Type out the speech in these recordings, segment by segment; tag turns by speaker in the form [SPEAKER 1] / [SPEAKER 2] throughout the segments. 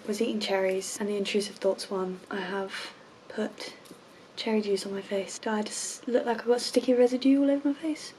[SPEAKER 1] was eating cherries and the intrusive thoughts one, I have put cherry juice on my face. Do I just look like I've got sticky residue all over my face?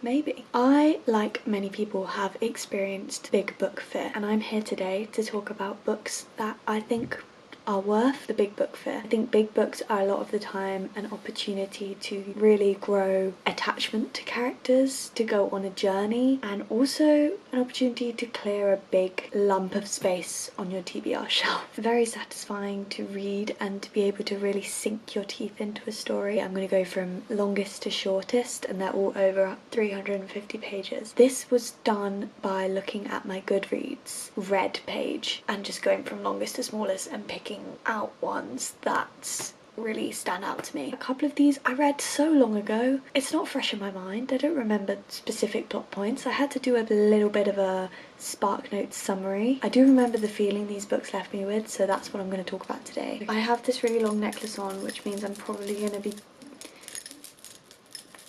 [SPEAKER 1] Maybe. I, like many people, have experienced big book fear, and I'm here today to talk about books that I think are worth the big book fear. I think big books are a lot of the time an opportunity to really grow attachment to characters, to go on a journey, and also an opportunity to clear a big lump of space on your TBR shelf. Very satisfying to read and to be able to really sink your teeth into a story. I'm going to go from longest to shortest, and they're all over 350 pages. This was done by looking at my Goodreads read page and just going from longest to smallest and picking out ones that really stand out to me. A couple of these I read so long ago, it's not fresh in my mind. I don't remember specific plot points. I had to do a little bit of a Spark Notes summary. I do remember the feeling these books left me with, so that's what I'm going to talk about today. I have this really long necklace on, which means I'm probably going to be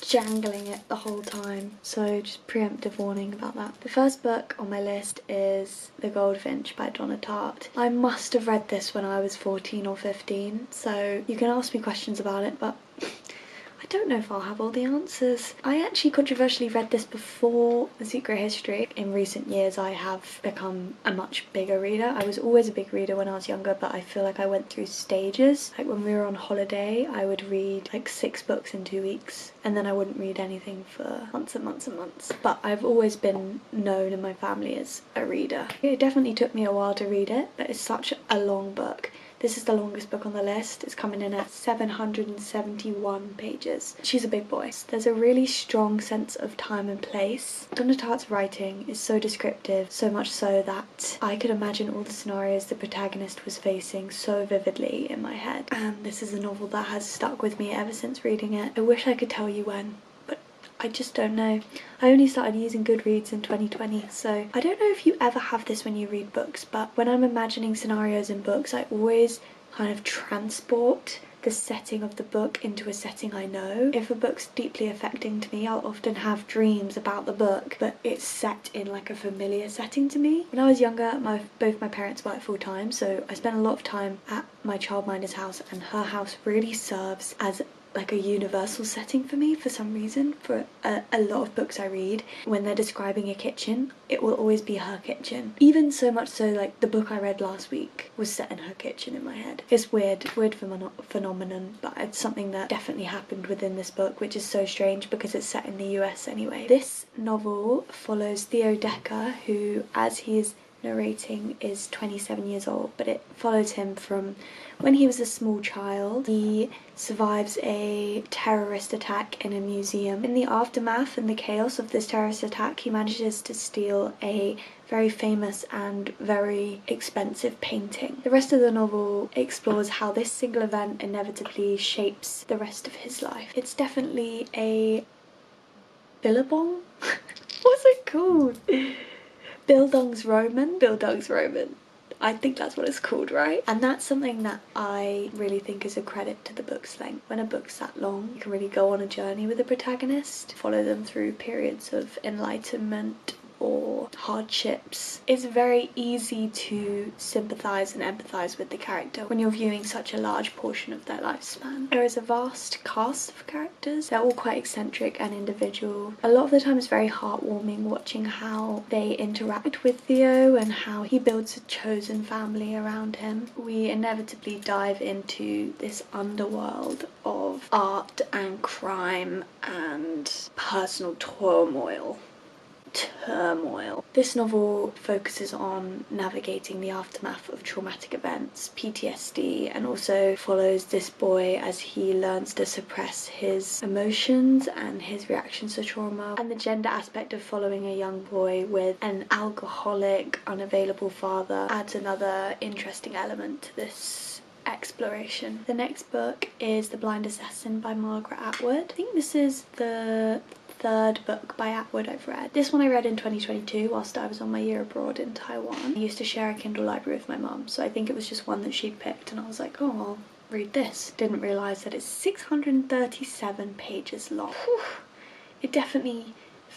[SPEAKER 1] jangling it the whole time, so just preemptive warning about that. The first book on my list is The Goldfinch by Donna Tart. I must have read this when I was 14 or 15, so you can ask me questions about it, but I don't know if I'll have all the answers. I actually controversially read this before The Secret History. In recent years I have become a much bigger reader. I was always a big reader when I was younger, but I feel like I went through stages. Like when we were on holiday, I would read like 6 books in 2 weeks, and then I wouldn't read anything for months and months and months. But I've always been known in my family as a reader. It definitely took me a while to read it, but it's such a long book. This is the longest book on the list. It's coming in at 771 pages. She's a big boy. There's a really strong sense of time and place. Donna Tart's writing is so descriptive, so much so that I could imagine all the scenarios the protagonist was facing so vividly in my head. And this is a novel that has stuck with me ever since reading it. I wish I could tell you when, but I just don't know. I only started using Goodreads in 2020, so I don't know if you ever have this when you read books, but when I'm imagining scenarios in books, I always kind of transport the setting of the book into a setting I know. If a book's deeply affecting to me, I'll often have dreams about the book, but it's set in like a familiar setting to me. When I was younger, both my parents worked full time, so I spent a lot of time at my childminder's house, and her house really serves as like a universal setting for me for some reason. For a lot of books I read, when they're describing a kitchen, it will always be her kitchen. Even so much so, like the book I read last week was set in her kitchen in my head. It's weird phenomenon, but it's something that definitely happened within this book, which is so strange because it's set in the US anyway. This novel follows Theo Decker, who, as he is narrating, is 27 years old, but it follows him from when he was a small child. He survives a terrorist attack in a museum. In the aftermath and the chaos of this terrorist attack, he manages to steal a very famous and very expensive painting. The rest of the novel explores how this single event inevitably shapes the rest of his life. It's definitely a billabong? What's it called? Bildungsroman. I think that's what it's called, right? And that's something that I really think is a credit to the book's length. When a book's that long, you can really go on a journey with the protagonist, follow them through periods of enlightenment or hardships. It's very easy to sympathise and empathise with the character when you're viewing such a large portion of their lifespan. There is a vast cast of characters. They're all quite eccentric and individual. A lot of the time it's very heartwarming watching how they interact with Theo and how he builds a chosen family around him. We inevitably dive into this underworld of art and crime and personal turmoil. This novel focuses on navigating the aftermath of traumatic events, PTSD, and also follows this boy as he learns to suppress his emotions and his reactions to trauma. And the gender aspect of following a young boy with an alcoholic, unavailable father adds another interesting element to this exploration. The next book is The Blind Assassin by Margaret Atwood. I think this is the third book by Atwood I've read. This one I read in 2022 whilst I was on my year abroad in Taiwan. I used to share a Kindle library with my mum, so I think it was just one that she'd picked and I was like, oh, I'll read this. Didn't realise that it's 637 pages long. Whew. It definitely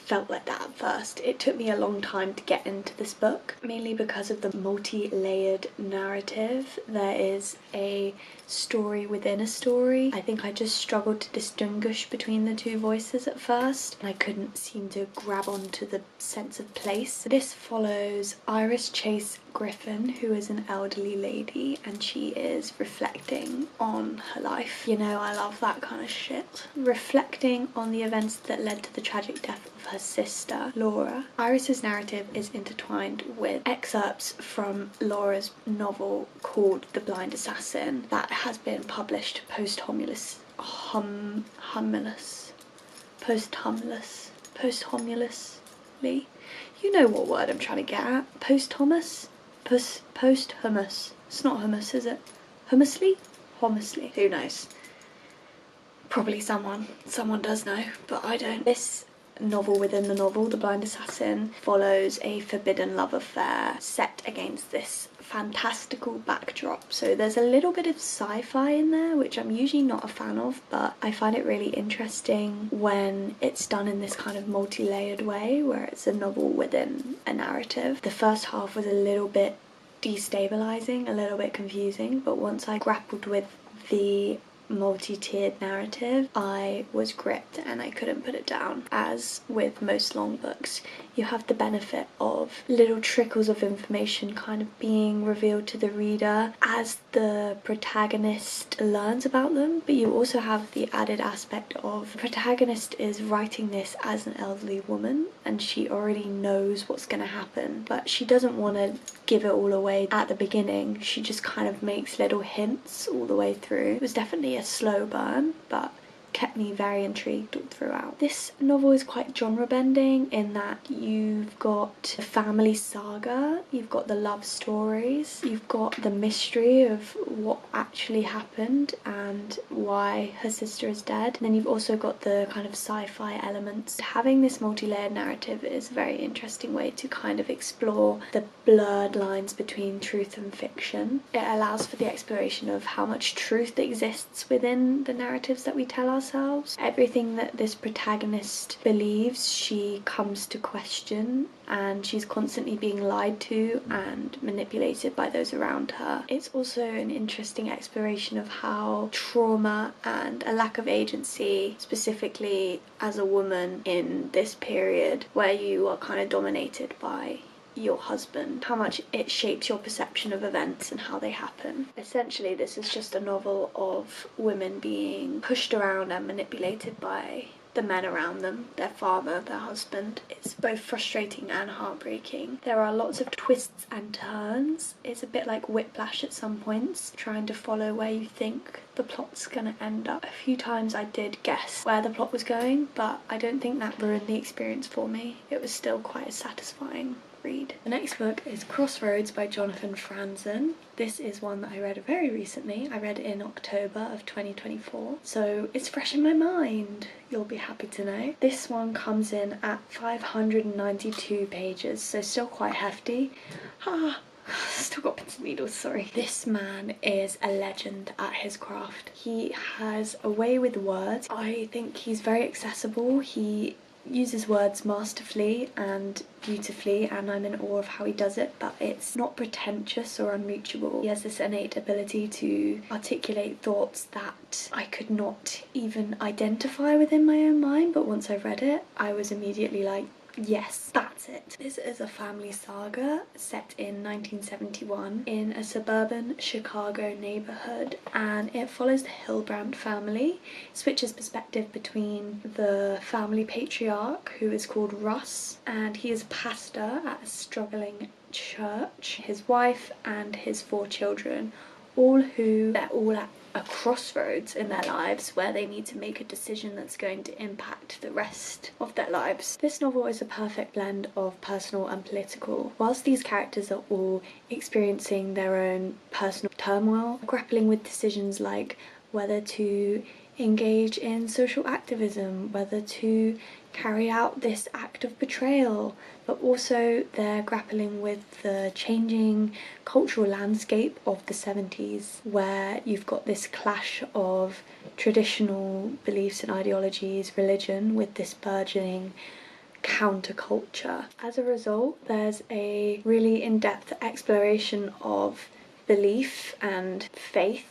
[SPEAKER 1] felt like that at first. It took me a long time to get into this book, mainly because of the multi-layered narrative. There is a story within a story. I think I just struggled to distinguish between the two voices at first, and I couldn't seem to grab onto the sense of place. This follows Iris Chase Griffin, who is an elderly lady, and she is reflecting on her life. You know, I love that kind of shit. Reflecting on the events that led to the tragic death of her sister, Laura. Iris's narrative is intertwined with excerpts from Laura's novel called The Blind Assassin that has been published posthumously. You know what word I'm trying to get at. Posthumous? Posthumous. It's not hummus, is it? Hummusly? Homusly. Who knows? Probably someone does know, but I don't. This novel within the novel, The Blind Assassin, follows a forbidden love affair set against this fantastical backdrop. So there's a little bit of sci-fi in there, which I'm usually not a fan of, but I find it really interesting when it's done in this kind of multi-layered way, where it's a novel within a narrative. The first half was a little bit destabilizing, a little bit confusing, but once I grappled with the multi-tiered narrative, I was gripped and I couldn't put it down. As with most long books, you have the benefit of little trickles of information kind of being revealed to the reader as the protagonist learns about them, but you also have the added aspect of the protagonist is writing this as an elderly woman and she already knows what's going to happen, but she doesn't want to give it all away at the beginning. She just kind of makes little hints all the way through. It was definitely a slow burn, but kept me very intrigued all throughout. This novel is quite genre bending in that you've got the family saga, you've got the love stories, you've got the mystery of what actually happened and why her sister is dead, and then you've also got the kind of sci-fi elements. Having this multi-layered narrative is a very interesting way to kind of explore the blurred lines between truth and fiction. It allows for the exploration of how much truth exists within the narratives that we tell ourselves. Everything that this protagonist believes, she comes to question, and she's constantly being lied to and manipulated by those around her. It's also an interesting exploration of how trauma and a lack of agency, specifically as a woman in this period where you are kind of dominated by your husband, how much it shapes your perception of events and how they happen. Essentially, this is just a novel of women being pushed around and manipulated by the men around them, their father, their husband. It's both frustrating and heartbreaking. There are lots of twists and turns. It's a bit like Whiplash at some points, trying to follow where you think the plot's gonna end up. A few times I did guess where the plot was going, but I don't think that ruined the experience for me. It was still quite a satisfying read. The next book is Crossroads by Jonathon Franzen. This is one that I read very recently. I read it in October of 2024, so it's fresh in my mind, you'll be happy to know. This one comes in at 592 pages, so still quite hefty. Still got pins and needles, sorry. This man is a legend at his craft. He has a way with words. I think he's very accessible. He uses words masterfully and beautifully, and I'm in awe of how he does it, but it's not pretentious or unreachable. He has this innate ability to articulate thoughts that I could not even identify within my own mind, but once I read it, I was immediately like, yes, that's it. This is a family saga set in 1971 in a suburban Chicago neighborhood, and it follows the Hillbrand family. It switches perspective between the family patriarch, who is called Russ, and he is a pastor at a struggling church, his wife and his 4 children, they're all at a crossroads in their lives where they need to make a decision that's going to impact the rest of their lives. This novel is a perfect blend of personal and political. Whilst these characters are all experiencing their own personal turmoil, grappling with decisions like whether to engage in social activism, whether to carry out this act of betrayal, but also they're grappling with the changing cultural landscape of the 70s, where you've got this clash of traditional beliefs and ideologies, religion, with this burgeoning counterculture. As a result, there's a really in-depth exploration of belief and faith,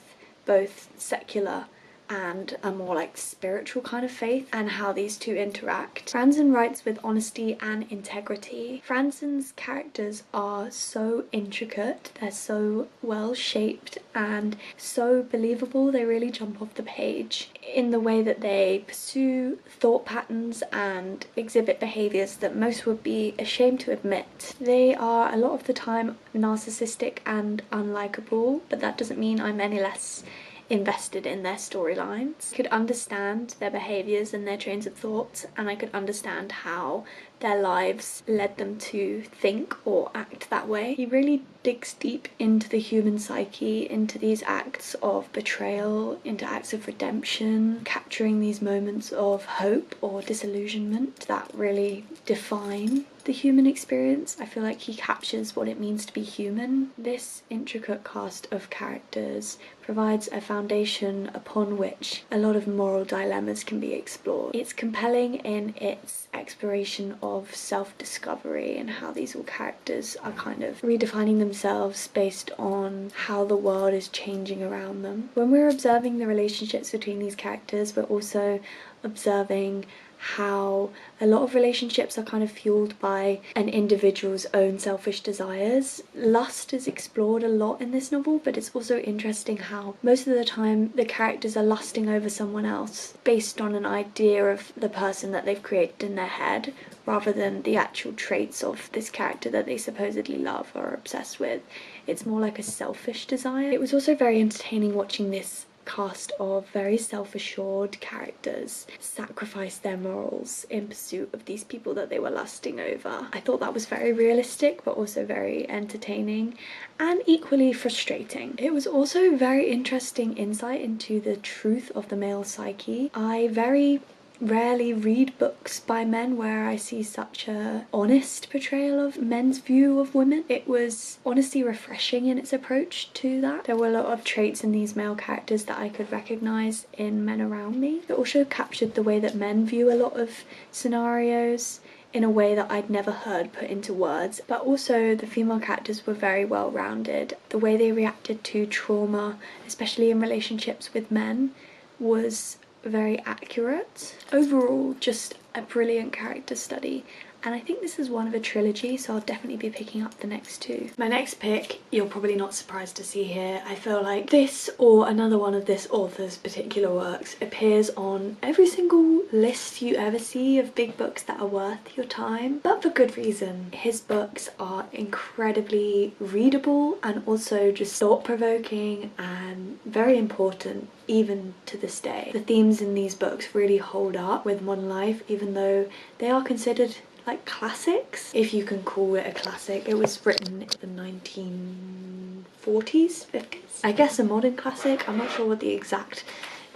[SPEAKER 1] both secular and a more like spiritual kind of faith, and how these two interact. Franzen writes with honesty and integrity. Franzen's characters are so intricate, they're so well shaped and so believable, they really jump off the page in the way that they pursue thought patterns and exhibit behaviours that most would be ashamed to admit. They are a lot of the time narcissistic and unlikable, but that doesn't mean I'm any less invested in their storylines. I could understand their behaviours and their trains of thought, and I could understand how their lives led them to think or act that way. He really digs deep into the human psyche, into these acts of betrayal, into acts of redemption, capturing these moments of hope or disillusionment that really define the human experience. I feel like he captures what it means to be human. This intricate cast of characters provides a foundation upon which a lot of moral dilemmas can be explored. It's compelling in its exploration of self-discovery and how these all characters are kind of redefining themselves based on how the world is changing around them. When we're observing the relationships between these characters, we're also observing how a lot of relationships are kind of fueled by an individual's own selfish desires. Lust is explored a lot in this novel, but it's also interesting how most of the time the characters are lusting over someone else based on an idea of the person that they've created in their head, rather than the actual traits of this character that they supposedly love or are obsessed with. It's more like a selfish desire. It was also very entertaining watching this cast of very self-assured characters sacrifice their morals in pursuit of these people that they were lusting over. I thought that was very realistic, but also very entertaining and equally frustrating. It was also very interesting insight into the truth of the male psyche. I very rarely read books by men where I see such a honest portrayal of men's view of women. It was honestly refreshing in its approach to that. There were a lot of traits in these male characters that I could recognise in men around me. It also captured the way that men view a lot of scenarios in a way that I'd never heard put into words, but also the female characters were very well rounded. The way they reacted to trauma, especially in relationships with men, was very accurate. Overall, just a brilliant character study, and I think this is one of a trilogy, so I'll definitely be picking up the next two. My next pick, you're probably not surprised to see here. I feel like this or another one of this author's particular works appears on every single list you ever see of big books that are worth your time, but for good reason. His books are incredibly readable and also just thought-provoking and very important even to this day. The themes in these books really hold up with modern life, even though they are considered like classics, if you can call it a classic. It was written in the 1940s, 50s. I guess a modern classic. I'm not sure what the exact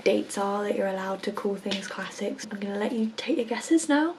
[SPEAKER 1] dates are that you're allowed to call things classics. I'm gonna let you take your guesses now.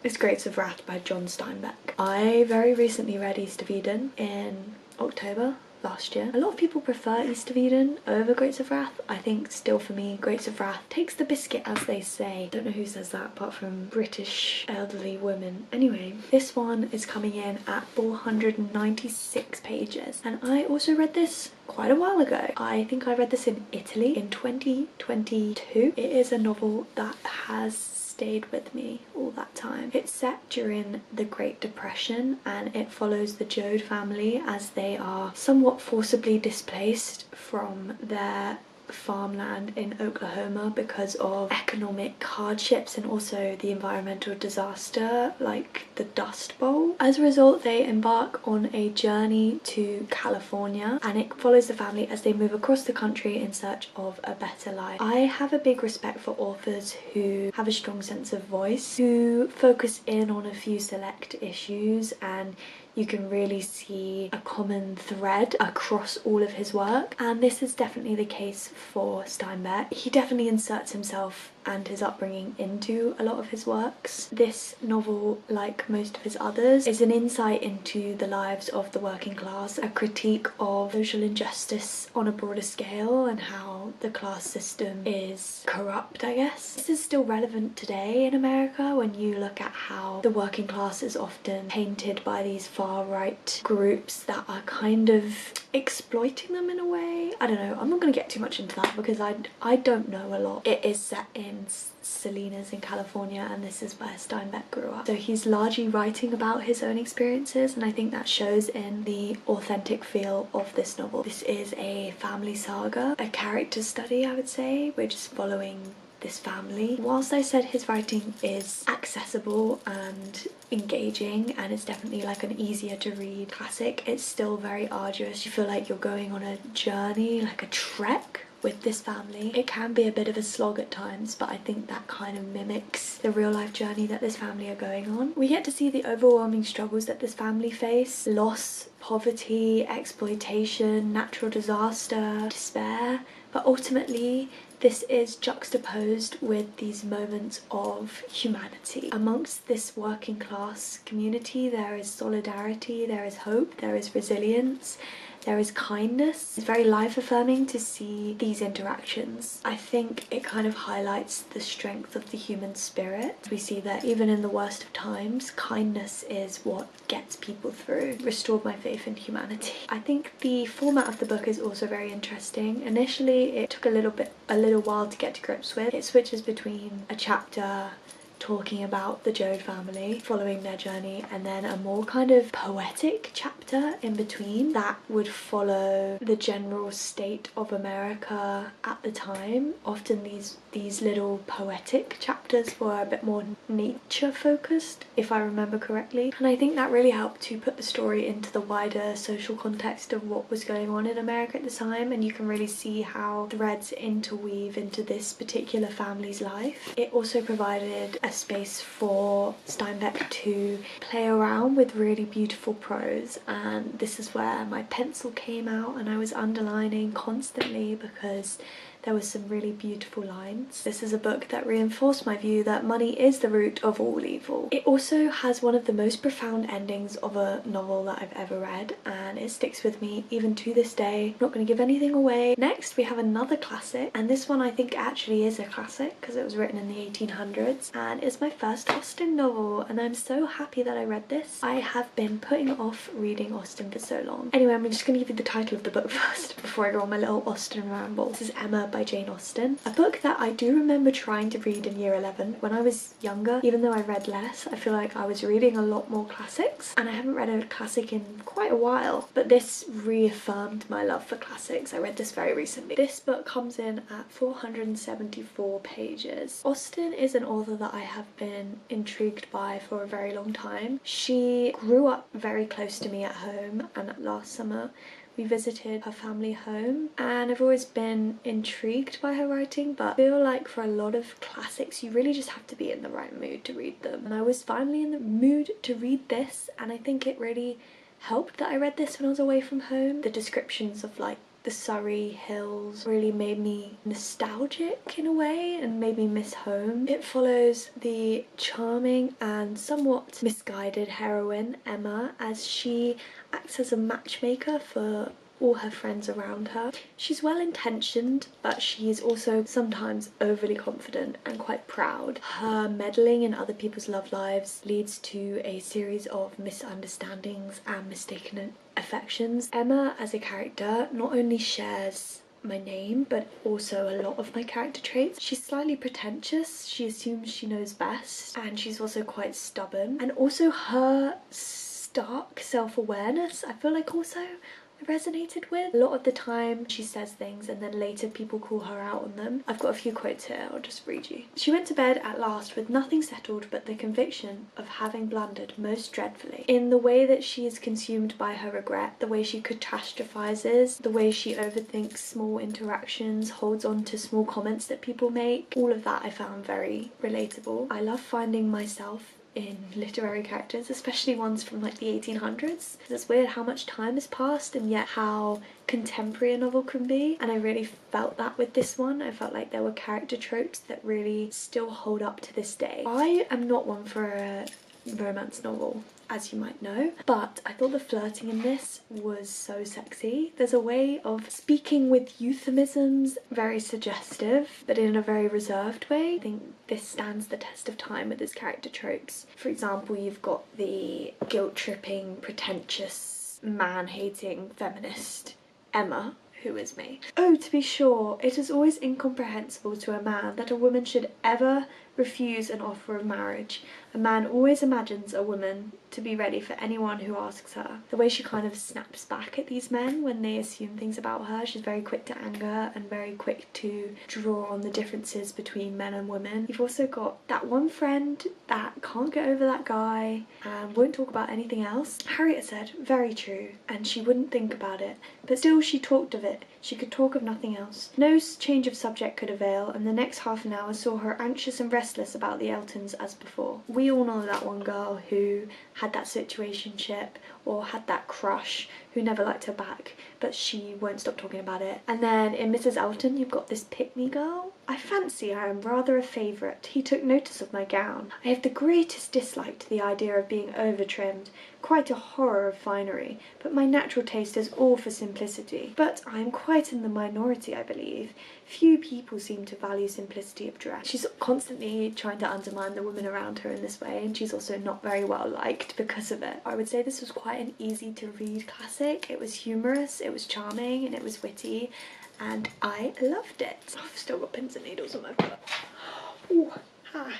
[SPEAKER 1] It's Grapes of Wrath by John Steinbeck. I very recently read East of Eden in October last year. A lot of people prefer East of Eden over Grapes of Wrath. I think still for me, Grapes of Wrath takes the biscuit, as they say. Don't know who says that apart from British elderly women. Anyway, this one is coming in at 496 pages, and I also read this quite a while ago. I think I read this in Italy in 2022. It is a novel that has stayed with me all that time. It's set during the Great Depression, and it follows the Joad family as they are somewhat forcibly displaced from their farmland in Oklahoma because of economic hardships and also the environmental disaster like the Dust Bowl. As a result, they embark on a journey to California, and it follows the family as they move across the country in search of a better life. I have a big respect for authors who have a strong sense of voice, who focus in on a few select issues, and you can really see a common thread across all of his work, and this is definitely the case for Steinbeck. He definitely inserts himself and his upbringing into a lot of his works. This novel, like most of his others, is an insight into the lives of the working class, a critique of social injustice on a broader scale and how the class system is corrupt, I guess. This is still relevant today in America when you look at how the working class is often painted by these far-right groups that are kind of exploiting them in a way. I don't know, I'm not going to get too much into that because I don't know a lot. It is set in Salinas in California, and this is where Steinbeck grew up. So he's largely writing about his own experiences, and I think that shows in the authentic feel of this novel. This is a family saga, a character study, I would say. We're just following this family. Whilst I said his writing is accessible and engaging and it's definitely like an easier to read classic, it's still very arduous. You feel like you're going on a journey, like a trek with this family. It can be a bit of a slog at times, but I think that kind of mimics the real life journey that this family are going on. We get to see the overwhelming struggles that this family face: loss, poverty, exploitation, natural disaster, despair, but ultimately this is juxtaposed with these moments of humanity. Amongst this working class community, there is solidarity, there is hope, there is resilience, there is kindness. It's very life-affirming to see these interactions. I think it kind of highlights the strength of the human spirit. We see that even in the worst of times, kindness is what gets people through. Restored my faith in humanity. I think the format of the book is also very interesting. Initially, it took a little while to get to grips with. It switches between a chapter talking about the Joad family, following their journey, and then a more kind of poetic chapter in between that would follow the general state of America at the time. Often these little poetic chapters were a bit more nature focused, if I remember correctly, and I think that really helped to put the story into the wider social context of what was going on in America at the time, and you can really see how threads interweave into this particular family's life. It also provided a space for Steinbeck to play around with really beautiful prose, and this is where my pencil came out and I was underlining constantly because there was some really beautiful lines. This is a book that reinforced my view that money is the root of all evil. It also has one of the most profound endings of a novel that I've ever read, and it sticks with me even to this day. I'm not going to give anything away. Next we have another classic, and this one I think actually is a classic because it was written in the 1800s and it's my first Austen novel, and I'm so happy that I read this. I have been putting off reading Austen for so long. Anyway, I'm just going to give you the title of the book first before I go on my little Austen ramble. This is Emma by Jane Austen, a book that I do remember trying to read in year 11 when I was younger. Even though I read less, I feel like I was reading a lot more classics, and I haven't read a classic in quite a while, but this reaffirmed my love for classics. I read this very recently. This book comes in at 474 pages. Austen is an author that I have been intrigued by for a very long time. She grew up very close to me at home, and last summer we visited her family home, and I've always been intrigued by her writing, but I feel like for a lot of classics you really just have to be in the right mood to read them, and I was finally in the mood to read this, and I think it really helped that I read this when I was away from home. The descriptions of like the Surrey hills really made me nostalgic in a way and made me miss home. It follows the charming and somewhat misguided heroine Emma as she acts as a matchmaker for all her friends around her. She's well intentioned, but she is also sometimes overly confident and quite proud. Her meddling in other people's love lives leads to a series of misunderstandings and mistaken affections. Emma as a character not only shares my name but also a lot of my character traits. She's slightly pretentious, she assumes she knows best, and she's also quite stubborn, and also her stark self-awareness I feel like also resonated with. A lot of the time she says things and then later people call her out on them. I've got a few quotes here, I'll just read you. She went to bed at last with nothing settled but the conviction of having blundered most dreadfully. In the way that she is consumed by her regret, the way she catastrophizes, the way she overthinks small interactions, holds on to small comments that people make, all of that I found very relatable. I love finding myself in literary characters, especially ones from like the 1800s. It's weird how much time has passed and yet how contemporary a novel can be, and I really felt that with this one. I felt like there were character tropes that really still hold up to this day. I am not one for a romance novel, as you might know, but I thought the flirting in this was so sexy. There's a way of speaking with euphemisms, very suggestive, but in a very reserved way. I think this stands the test of time with its character tropes. For example, you've got the guilt-tripping, pretentious, man-hating feminist Emma, who is me. Oh, to be sure, it is always incomprehensible to a man that a woman should ever refuse an offer of marriage. A man always imagines a woman to be ready for anyone who asks her. The way she kind of snaps back at these men when they assume things about her, she's very quick to anger and very quick to draw on the differences between men and women. You've also got that one friend that can't get over that guy and won't talk about anything else. Harriet said, very true, and she wouldn't think about it, but still she talked of it. She could talk of nothing else. No change of subject could avail, and the next half an hour saw her anxious and restless about the Eltons as before. We all know that one girl who had that situationship or had that crush who never liked her back, but she won't stop talking about it. And then in Mrs. Elton, you've got this pick-me girl. I fancy I am rather a favourite. He took notice of my gown. I have the greatest dislike to the idea of being over-trimmed, quite a horror of finery, but my natural taste is all for simplicity. But I am quite in the minority, I believe. Few people seem to value simplicity of dress. She's constantly trying to undermine the women around her in this way, and she's also not very well liked because of it. I would say this was quite an easy to read classic. It was humorous, it was charming, and it was witty, and I loved it. I've still got pins and needles on my foot. Ooh, hi.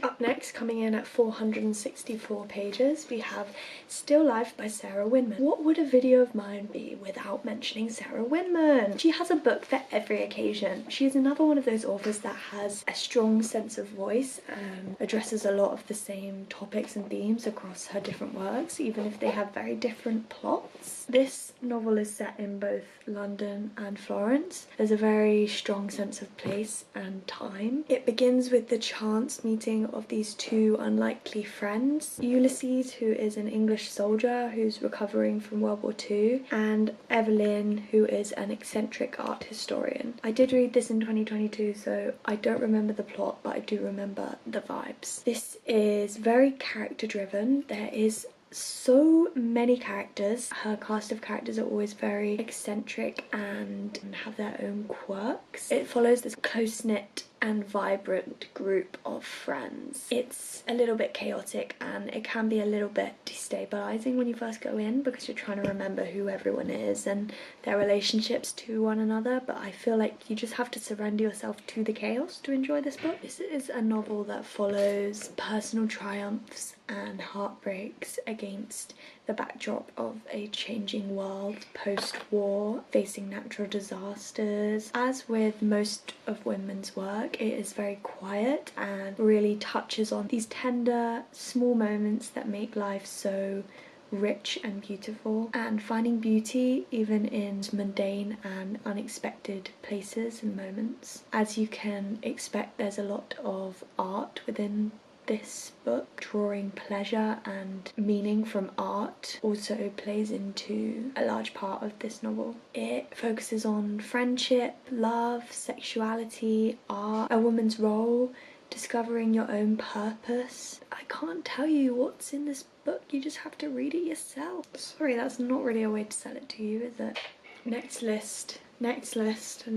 [SPEAKER 1] Up next, coming in at 464 pages, we have Still Life by Sarah Winman. What would a video of mine be without mentioning Sarah Winman? She has a book for every occasion. She is another one of those authors that has a strong sense of voice and addresses a lot of the same topics and themes across her different works, even if they have very different plots. This novel is set in both London and Florence. There's a very strong sense of place and time. It begins with the chance meeting of these two unlikely friends, Ulysses, who is an English soldier who's recovering from World War II, and Evelyn, who is an eccentric art historian. I did read this in 2022, so I don't remember the plot, but I do remember the vibes. This is very character driven. There is so many characters. Her cast of characters are always very eccentric and have their own quirks. It follows this close-knit and vibrant group of friends. It's a little bit chaotic and it can be a little bit destabilizing when you first go in because you're trying to remember who everyone is and their relationships to one another, but I feel like you just have to surrender yourself to the chaos to enjoy this book. This is a novel that follows personal triumphs and heartbreaks against the backdrop of a changing world post-war, facing natural disasters. As with most of Winman's work, it is very quiet and really touches on these tender, small moments that make life so rich and beautiful, and finding beauty even in mundane and unexpected places and moments. As you can expect, there's a lot of art within this book. Drawing pleasure and meaning from art also plays into a large part of this novel. It focuses on friendship, love, sexuality, art, a woman's role, discovering your own purpose. I can't tell you what's in this book, you just have to read it yourself. Sorry, that's not really a way to sell it to you, is it? Next list. Am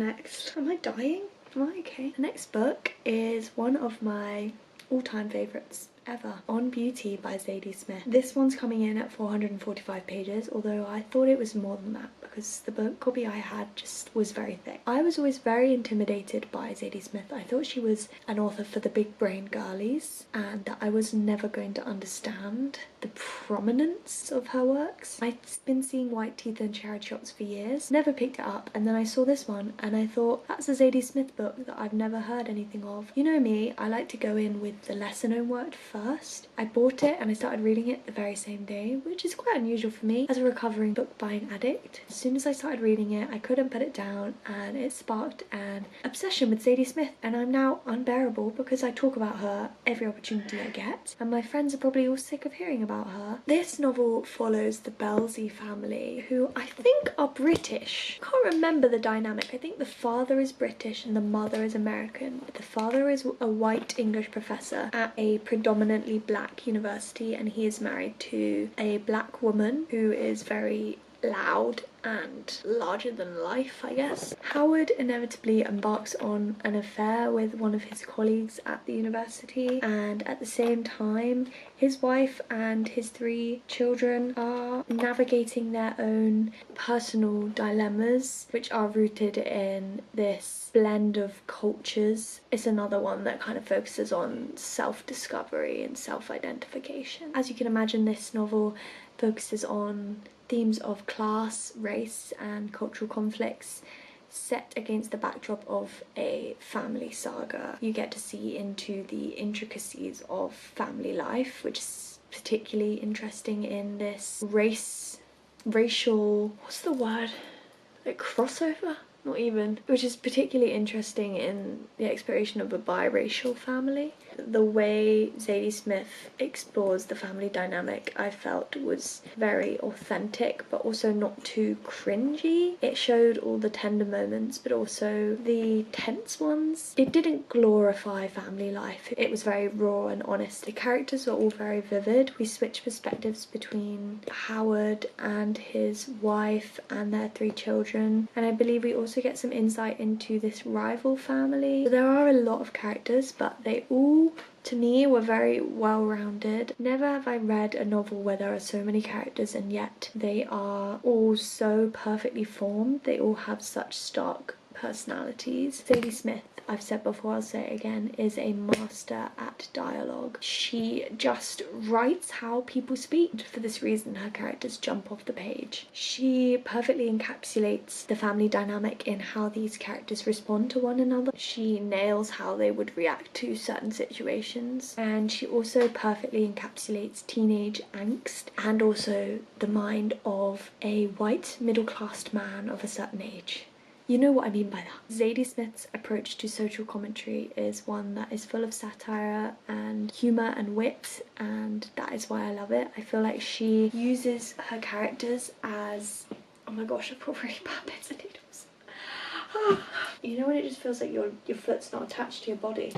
[SPEAKER 1] I dying? Am I okay? The next book is one of my all-time favourites ever, On Beauty by Zadie Smith. This one's coming in at 445 pages, although I thought it was more than that because the book copy I had just was very thick. I was always very intimidated by Zadie Smith. I thought she was an author for the big brain girlies and that I was never going to understand the prominence of her works. I'd been seeing White Teeth in charity shops for years, never picked it up, and then I saw this one and I thought, that's a Zadie Smith book that I've never heard anything of. You know me, I like to go in with the lesser known work first. I bought it and I started reading it the very same day, which is quite unusual for me as a recovering book buying addict. soon as I started reading it, I couldn't put it down, and it sparked an obsession with Zadie Smith, and I'm now unbearable because I talk about her every opportunity I get, and my friends are probably all sick of hearing about her. This novel follows the Belsey family, who I think are British. I can't remember the dynamic. I think the father is British and the mother is American. The father is a white English professor at a predominantly black university, and he is married to a black woman who is very loud and larger than life, I guess. Howard inevitably embarks on an affair with one of his colleagues at the university, and at the same time his wife and his 3 children are navigating their own personal dilemmas, which are rooted in this blend of cultures. It's another one that kind of focuses on self-discovery and self-identification. As you can imagine, this novel focuses on themes of class, race and cultural conflicts set against the backdrop of a family saga. You get to see into the intricacies of family life, which is particularly interesting in this racial, what's the word? Like crossover? Not even. Which is particularly interesting in the exploration of a biracial family. The way Zadie Smith explores the family dynamic, I felt, was very authentic, but also not too cringy. It showed all the tender moments, but also the tense ones. It didn't glorify family life. It was very raw and honest. The characters were all very vivid. We switched perspectives between Howard and his wife and their 3 children, and I believe we also get some insight into this rival family. So there are a lot of characters, but they all, to me, were very well-rounded. Never have I read a novel where there are so many characters and yet they are all so perfectly formed. They all have such stark personalities. Zadie Smith, I've said before, I'll say it again, is a master at dialogue. She just writes how people speak. For this reason, her characters jump off the page. She perfectly encapsulates the family dynamic in how these characters respond to one another. She nails how they would react to certain situations, and she also perfectly encapsulates teenage angst and also the mind of a white middle-class man of a certain age. You know what I mean by that. Zadie Smith's approach to social commentary is one that is full of satire and humour and wit, and that is why I love it. I feel like she uses her characters as... oh my gosh, I've got really bad pins and needles. You know when it just feels like your foot's not attached to your body?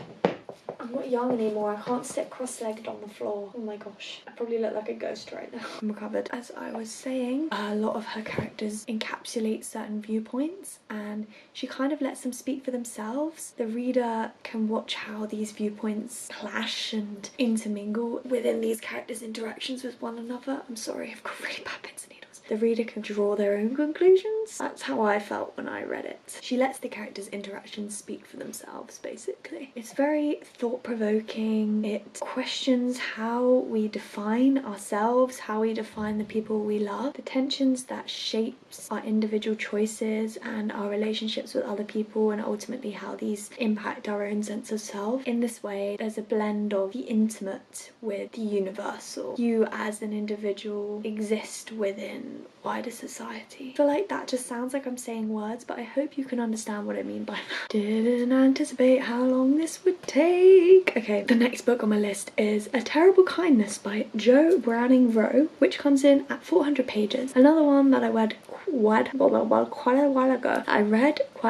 [SPEAKER 1] I'm not young anymore, I can't sit cross-legged on the floor. Oh my gosh, I probably look like a ghost right now. I'm recovered. As I was saying, a lot of her characters encapsulate certain viewpoints and she kind of lets them speak for themselves. The reader can watch how these viewpoints clash and intermingle within these characters' interactions with one another. I'm sorry, I've got really bad pins and needles. The reader can draw their own conclusions. That's how I felt when I read it. She lets the characters' interactions speak for themselves, basically. It's very thought-provoking. It questions how we define ourselves, how we define the people we love, the tensions that shapes our individual choices and our relationships with other people, and ultimately how these impact our own sense of self. In this way, there's a blend of the intimate with the universal. You as an individual exist within wider society. I feel like that just sounds like I'm saying words, but I hope you can understand what I mean by that. Didn't anticipate how long this would take. Okay, the next book on my list is A Terrible Kindness by Jo Browning Wroe, which comes in at 400 pages. Another one that I read quite a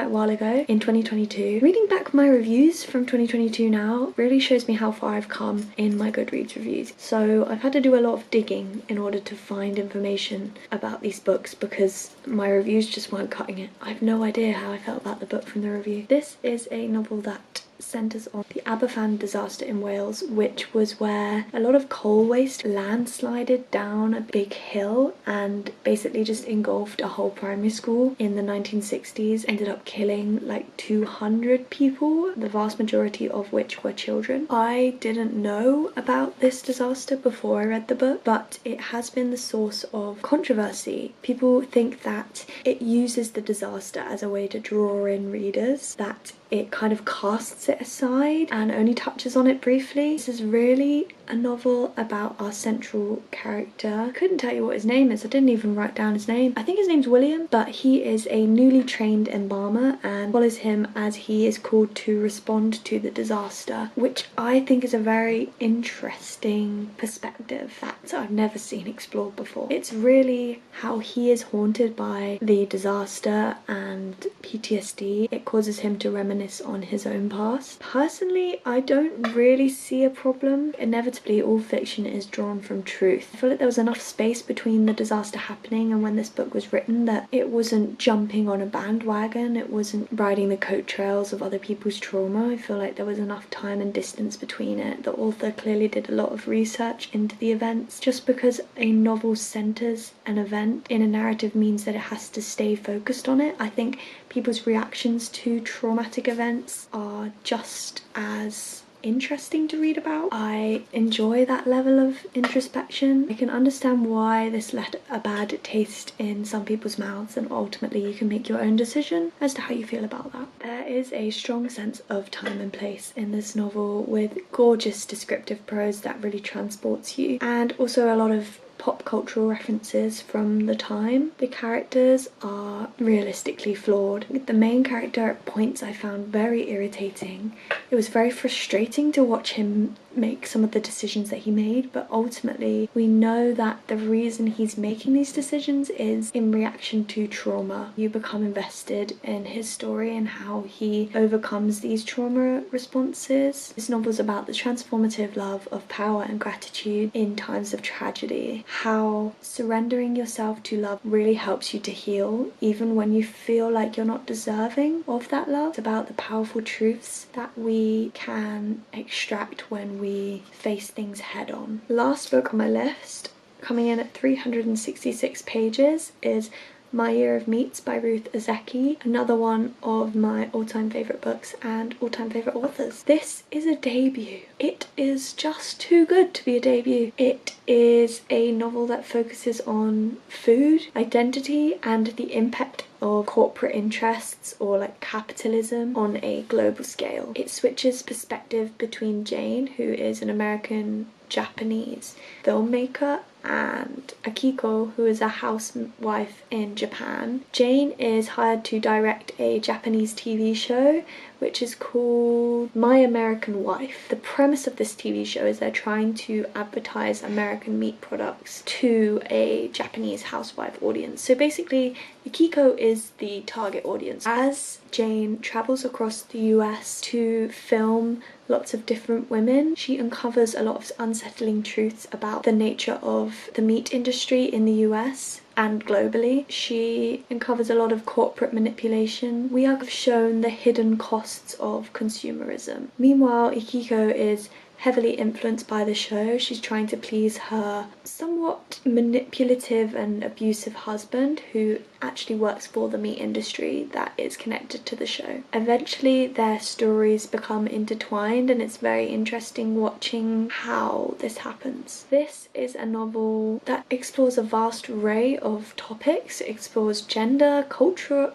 [SPEAKER 1] while ago in 2022. Reading back my reviews from 2022 now really shows me how far I've come in my Goodreads reviews. So I've had to do a lot of digging in order to find information about these books because my reviews just weren't cutting it. I have no idea how I felt about the book from the review. This is a novel that centres on the Aberfan disaster in Wales, which was where a lot of coal waste landslided down a big hill and basically just engulfed a whole primary school in the 1960s, ended up killing like 200 people, the vast majority of which were children. I didn't know about this disaster before I read the book, but it has been the source of controversy. People think that it uses the disaster as a way to draw in readers, that it kind of casts it aside and only touches on it briefly. This is really a novel about our central character. I couldn't tell you what his name is. I didn't even write down his name. I think his name's William, but he is a newly trained embalmer and follows him as he is called to respond to the disaster, which I think is a very interesting perspective that I've never seen explored before. It's really how he is haunted by the disaster and PTSD. It causes him to reminisce on his own past. Personally, I don't really see a problem. Inevitably, all fiction is drawn from truth. I feel like there was enough space between the disaster happening and when this book was written that it wasn't jumping on a bandwagon, it wasn't riding the coattails of other people's trauma. I feel like there was enough time and distance between it. The author clearly did a lot of research into the events. Just because a novel centres an event in a narrative means that it has to stay focused on it. I think people's reactions to traumatic events are just as interesting to read about. I enjoy that level of introspection. I can understand why this left a bad taste in some people's mouths, and ultimately you can make your own decision as to how you feel about that. There is a strong sense of time and place in this novel with gorgeous descriptive prose that really transports you, and also a lot of pop cultural references from the time. The characters are realistically flawed. The main character at points I found very irritating. It was very frustrating to watch him make some of the decisions that he made, but ultimately we know that the reason he's making these decisions is in reaction to trauma. You become invested in his story and how he overcomes these trauma responses. This novel's about the transformative love of power and gratitude in times of tragedy. How surrendering yourself to love really helps you to heal, even when you feel like you're not deserving of that love. It's about the powerful truths that we can extract when we face things head on. Last book on my list, coming in at 366 pages, is My Year of Meats by Ruth Ozeki, another one of my all-time favourite books and all-time favourite authors. This is a debut. It is just too good to be a debut. It is a novel that focuses on food, identity, and the impact of corporate interests or like capitalism on a global scale. It switches perspective between Jane, who is an American Japanese filmmaker, and Akiko, who is a housewife in Japan. Jane is hired to direct a Japanese TV show which is called My American Wife. The premise of this TV show is they're trying to advertise American meat products to a Japanese housewife audience. So basically, Akiko is the target audience. As Jane travels across the US to film lots of different women, she uncovers a lot of unsettling truths about the nature of the meat industry in the US and globally. She uncovers a lot of corporate manipulation. We are shown the hidden costs of consumerism. Meanwhile, Akiko is heavily influenced by the show. She's trying to please her somewhat manipulative and abusive husband, who actually works for the meat industry that is connected to the show. Eventually their stories become intertwined, and it's very interesting watching how this happens. This is a novel that explores a vast array of topics. It explores gender, culture,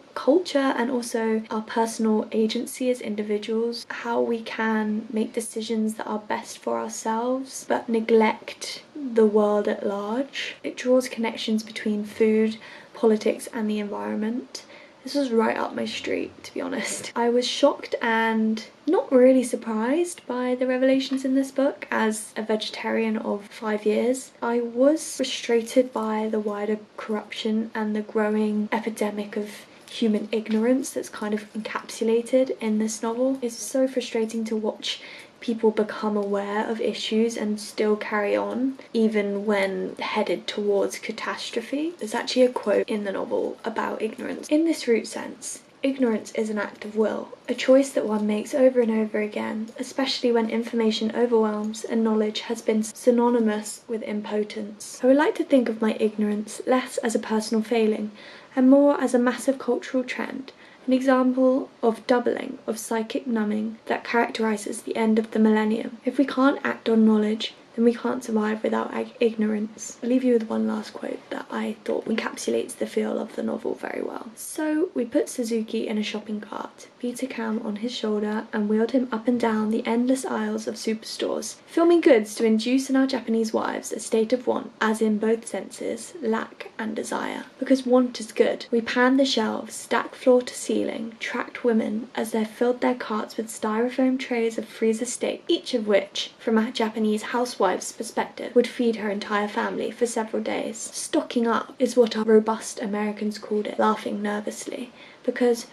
[SPEAKER 1] and also our personal agency as individuals, how we can make decisions that are best for ourselves but neglect the world at large. It draws connections between food, politics, and the environment. This was right up my street, to be honest. I was shocked and not really surprised by the revelations in this book. As a vegetarian of 5 years, I was frustrated by the wider corruption and the growing epidemic of human ignorance that's kind of encapsulated in this novel. It's so frustrating to watch people become aware of issues and still carry on, even when headed towards catastrophe. There's actually a quote in the novel about ignorance. In this root sense, ignorance is an act of will, a choice that one makes over and over again, especially when information overwhelms and knowledge has been synonymous with impotence. I would like to think of my ignorance less as a personal failing and more as a massive cultural trend, an example of doubling of psychic numbing that characterises the end of the millennium. If we can't act on knowledge, then we can't survive without ignorance. I'll leave you with one last quote that I thought encapsulates the feel of the novel very well. So we put Suzuki in a shopping cart, Peter Cam on his shoulder, and wheeled him up and down the endless aisles of superstores, filming goods to induce in our Japanese wives a state of want, as in both senses, lack and desire. Because want is good. We panned the shelves, stacked floor to ceiling, tracked women as they filled their carts with styrofoam trays of freezer steak, each of which, from a Japanese housewife's perspective, would feed her entire family for several days. Stocking up is what our robust Americans called it, laughing nervously, because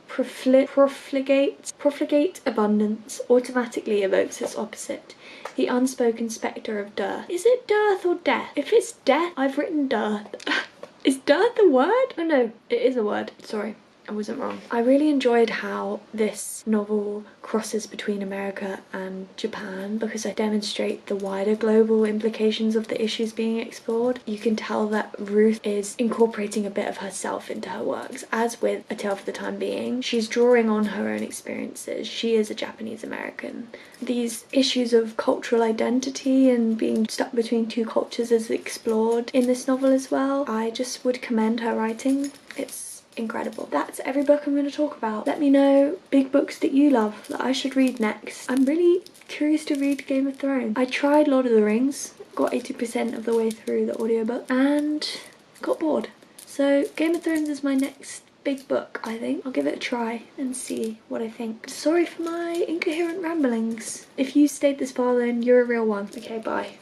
[SPEAKER 1] profligate abundance automatically evokes its opposite, the unspoken spectre of dearth. Is it dearth or death? If it's death, I've written dearth. Is dearth a word? Oh no, it is a word. Sorry, I wasn't wrong. I really enjoyed how this novel crosses between America and Japan because I demonstrate the wider global implications of the issues being explored. You can tell that Ruth is incorporating a bit of herself into her works, as with A Tale for the Time Being. She's drawing on her own experiences. She is a Japanese American. These issues of cultural identity and being stuck between two cultures is explored in this novel as well. I just would commend her writing. It's incredible. That's every book I'm going to talk about. Let me know big books that you love that I should read next. I'm really curious to read Game of Thrones. I tried Lord of the Rings, got 80% of the way through the audiobook and got bored. So Game of Thrones is my next big book, I think. I'll give it a try and see what I think. Sorry for my incoherent ramblings. If you stayed this far then you're a real one. Okay, bye.